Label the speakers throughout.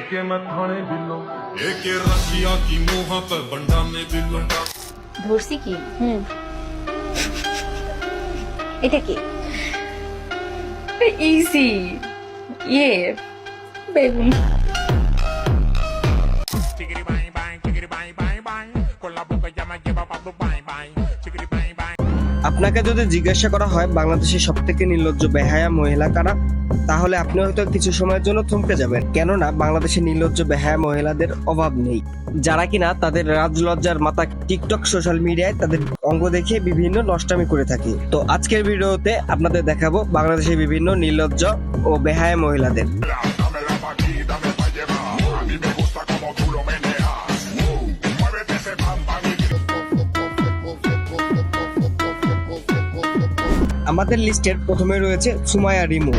Speaker 1: के मैं थाने बिल्लो एक रसिया की मुंह पर बंडा में बिल्लो
Speaker 2: ধরছি কি এটা কি ইজি বেগুন
Speaker 3: আপনাকে যদি জিজ্ঞাসা করা হয় বাংলাদেশের সবথেকে নির্লজ্জ বেহায়া মহিলা কারা, তাহলে আপনি হয়তো কিছু সময়ের জন্য থমকে যাবেন, কেননা বাংলাদেশে নির্লজ্জ বেহায়া মহিলাদের অভাব নেই, যারা কিনা তাদের রাজলজ্জার মাথা টিকটক সোশ্যাল মিডিয়ায় তাদের অঙ্গ দেখিয়ে বিভিন্ন নষ্টামি করে থাকে। তো আজকের ভিডিওতে আপনাদের দেখাবো বাংলাদেশের বিভিন্ন নির্লজ্জ ও বেহায়া মহিলাদের। আমাদের লিস্টের প্রথমে রয়েছে সুমাইয়া রিমু।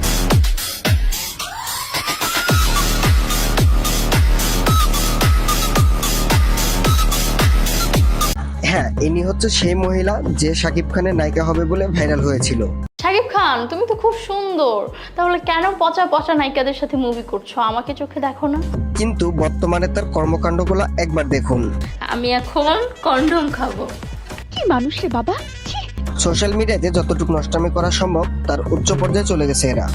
Speaker 3: হ্যাঁ, ইনি হচ্ছে সেই মহিলা যে শাকিব খানের নায়িকা হবে বলে ভাইরাল হয়েছিল।
Speaker 4: শাকিব খান, তুমি তো খুব সুন্দর, তাহলে কেন পচা পচা নায়িকাদের সাথে মুভি করছো? আমাকে চোখে দেখো না।
Speaker 3: কিন্তু বর্তমানে তার কর্মকাণ্ডগুলো একবার দেখুন।
Speaker 4: আমি এখন কন্ডম খাবো।
Speaker 2: কি মানুষ রে বাবা।
Speaker 3: সোশ্যাল মিডিয়াতে যতটুকু নষ্টামি করা সম্ভব তার উচ্চ পর্যায়ে চলে গেছে এরা।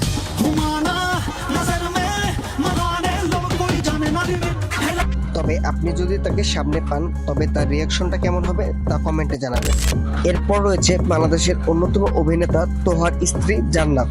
Speaker 3: তবে আপনি যদি তাকে সামনে পান তবে তার রিয়াকশনটা কেমন হবে তা কমেন্টে জানাবেন। এরপর রয়েছে বাংলাদেশের অন্যতম অভিনেতা তোহার স্ত্রী জান্নাত।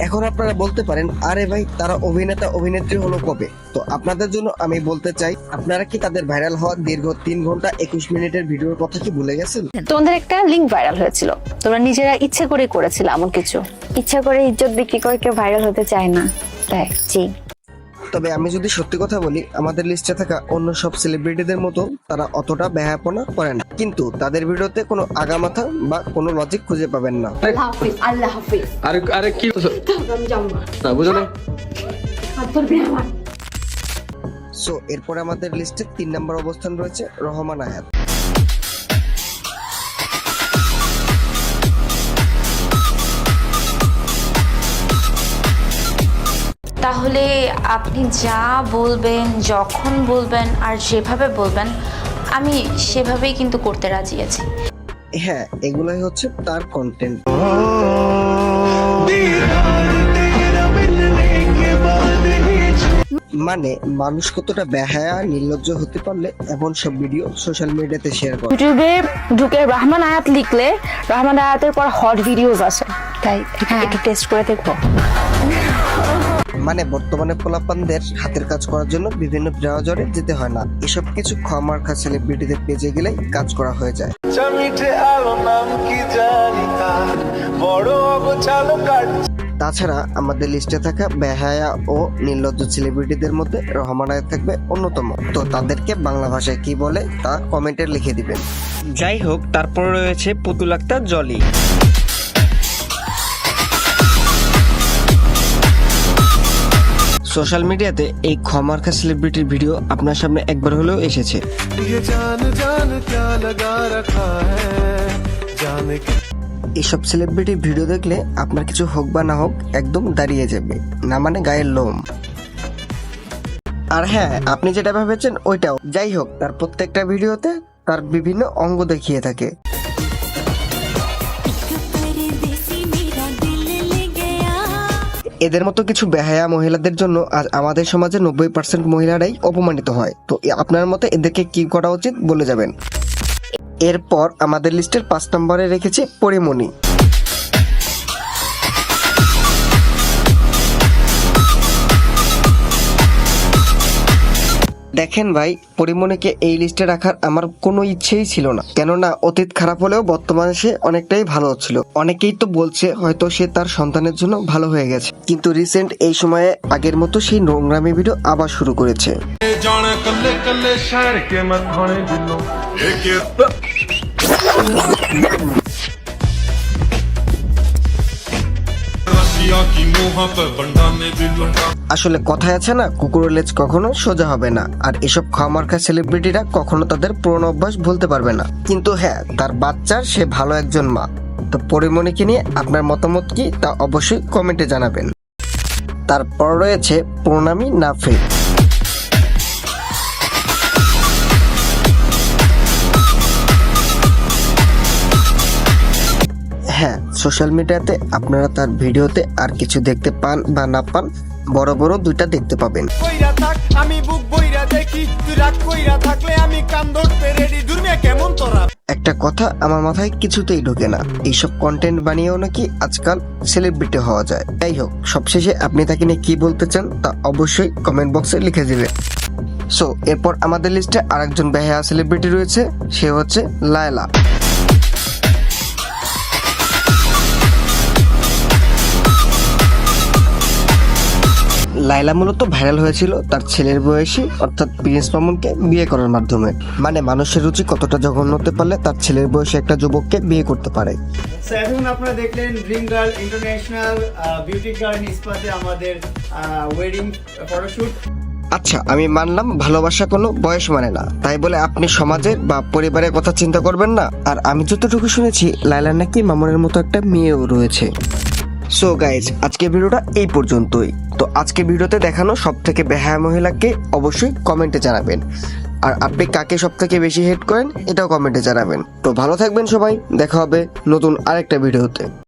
Speaker 3: এখন আপনারা বলতে পারেন, আরে ভাই তারা অভিনেতা অভিনেত্রী হলো কবে? তো আপনাদের জন্য আমি বলতে চাই, আপনারা কি তাদের ভাইরাল হওয়া দীর্ঘ 3 ঘন্টা 21 মিনিটের ভিডিওর কথা কি ভুলে গেছেন?
Speaker 5: তোমাদের একটা লিংক ভাইরাল হয়েছিল, তোমরা নিজেরা ইচ্ছে করে করেছিলে এমন কিছু? ইচ্ছা করে ইজ্জত বিক্রি করে কেউ ভাইরাল হতে চায় না, তাই জি।
Speaker 3: তবে আমি যদি সত্যি কথা বলি, আমাদের লিস্টে থাকা অন্য সব সেলিব্রিটিদের মতো তারা অতটা বেহায়াপনা করে না, কিন্তু তাদের ভিডিওতে কোনো আগামাথা বা কোনো লজিক খুঁজে পাবেন না।
Speaker 2: আল্লাহ হাফেজ।
Speaker 6: আরে কি
Speaker 2: আমি যাবো না।
Speaker 6: বুঝো না।
Speaker 2: আর ধরবি না আমার।
Speaker 3: সো এরপরে আমাদের লিস্টে 3 নম্বর অবস্থান রয়েছে রহমান আয়াত।
Speaker 7: তাহলে আপনি যা বলবেন, যখন বলবেন আর যেভাবে বলবেন আমি সেভাবেই কিন্তু করতে রাজি আছি।
Speaker 3: হ্যাঁ, এগুলাই হচ্ছে তার কন্টেন্ট। মানে মানুষ কতটা বেহায়া নির্লজ্জ হতে পারলে এমন সব ভিডিও সোশ্যাল মিডিয়াতে শেয়ার করে।
Speaker 5: ইউটিউবে ঢুকে রহমান আয়াত লিখলে রহমান আয়াতের পর হট ভিডিওস আসে, তাই একটু টেস্ট করে দেখবো।
Speaker 3: মানে বর্তমানে পোলাপানদের হাতের কাজ করার জন্য বিভিন্ন ব্রাউজারে যেতে হয় না, এসব কিছু খামারখা সেলিব্রিটিদের পেজে গেলেই কাজ করা হয়ে যায়। তাছাড়া আমাদের লিস্টে থাকা বেহায়া ও নির্লজ্জ সেলিব্রিটিদের মধ্যে রহমান আয়াত থাকবে অন্যতম। তো তাদেরকে বাংলা ভাষায় কি বলে তা কমেন্টে লিখে দিবেন। যাই হোক, তারপর রয়েছে পুতুল আক্তার জলি। সোশ্যাল মিডিয়াতে এই খমারখা সেলিব্রিটির ভিডিও আপনার সামনে একবার হলেও এসেছে। এইসব সেলিব্রিটির ভিডিও দেখলে আপনার কিছু হোক বা না হোক একদম দাঁড়িয়ে যাবে, না মানে গায়ের লোম। আর হ্যাঁ, আপনি যেটা ভেবেছেন ওইটাও। যাই হোক, তার প্রত্যেকটা ভিডিওতে তার বিভিন্ন অঙ্গ দেখিয়ে থাকে। এদের মতো কিছু বেহায়া মহিলাদের জন্য আজ আমাদের সমাজে 90% মহিলারাই অপমানিত হয়। তো আপনার মতে এদেরকে কি করা উচিত বলে যাবেন। এরপর আমাদের লিস্টের 5 নম্বরে রেখেছি পরিমণি। দেখেন ভাই, পরিমণিকে এই লিস্টে রাখার আমার কোনো ইচ্ছেই ছিল না, কেননা অতীত খারাপ হলেও বর্তমানে সে অনেকটাই ভালো ছিল। অনেকেই তো বলছে হয়তো সে তার সন্তানের জন্য ভালো হয়ে গেছে, কিন্তু রিসেন্ট এই সময়ে আগের মতো সেই নোংরামি ভিডিও আবার শুরু করেছে।
Speaker 1: रसिया की मुंह पर बंडा ने भी लुटा
Speaker 3: আসলে কথায় আছে না, কুকুরের লেজ কখনো সোজা হবে না। আর এসব খামারখা সেলিব্রিটিরা কখনো তাদের পুরনো অভ্যাস ভুলতে পারবে না। কিন্তু হ্যাঁ, তার বাচ্চার সে ভালো একজন মা। তো পরিমণিকে নিয়ে আপনার মতামত কি তা অবশ্যই কমেন্টে জানাবেন। তারপর রয়েছে প্রণামী নাফিদ। হ্যাঁ, সোশ্যাল মিডিয়াতে আপনারা তার ভিডিওতে আর কিছু দেখতে পান বা না পান, বড় বড় দুইটা দেখতে পাবেন।
Speaker 6: কইরা থাক আমি বুক বইরা দেখি, তুই রাগ কইরা থাকলে আমি কান ধরতে রেডি। দুর্মিয়া কেমন তোরা?
Speaker 3: একটা কথা আমার মাথায় কিছুতেই ঢোকে না, এইসব কন্টেন্ট বানিয়েও নাকি আজকাল সেলিব্রিটি হওয়া যায়। যাই হোক, সবশেষে আপনি তাকে নিয়ে কি বলতে চান তা অবশ্যই কমেন্ট বক্সে লিখে দিবেন। সো এরপর আমাদের লিস্টে আরেকজন বেহায়া সেলিব্রিটি রয়েছে, সে হচ্ছে লায়লা। লায়লা মূলত ভাইরাল হয়েছিল তার ছেলের বয়সী অর্থাৎ প্রিন্স মামুনকে বিয়ে করার মাধ্যমে। মানে মানুষের রুচি কতটা জঘন্য হতে পারলে তার ছেলের বয়সী একটা যুবককে বিয়ে করতে পারে।
Speaker 6: সো এখন আপনারা দেখলেন dream girl international beauty garden স্পাতে আমাদের ওয়েডিং ফটোশুট।
Speaker 3: আচ্ছা, আমি মানলাম ভালোবাসা কোনো বয়স মানে না, তাই বলে আপনি সমাজের বা পরিবারের কথা চিন্তা করবেন না। আর আমি যতটুকু শুনেছি লায়লার নাকি মামুনের মতো একটা মেয়েও রয়েছে। সো গাইজ, আজকে ভিডিওটা এই পর্যন্তই। তো আজকে ভিডিওতে দেখানো সব থেকে বেহায়া মহিলাকে অবশ্যই কমেন্টে জানাবেন। আর আপনি কাকে সব থেকে বেশি হেট করেন এটাও কমেন্টে জানাবেন। তো ভালো থাকবেন সবাই, দেখা হবে নতুন আরেকটা ভিডিওতে।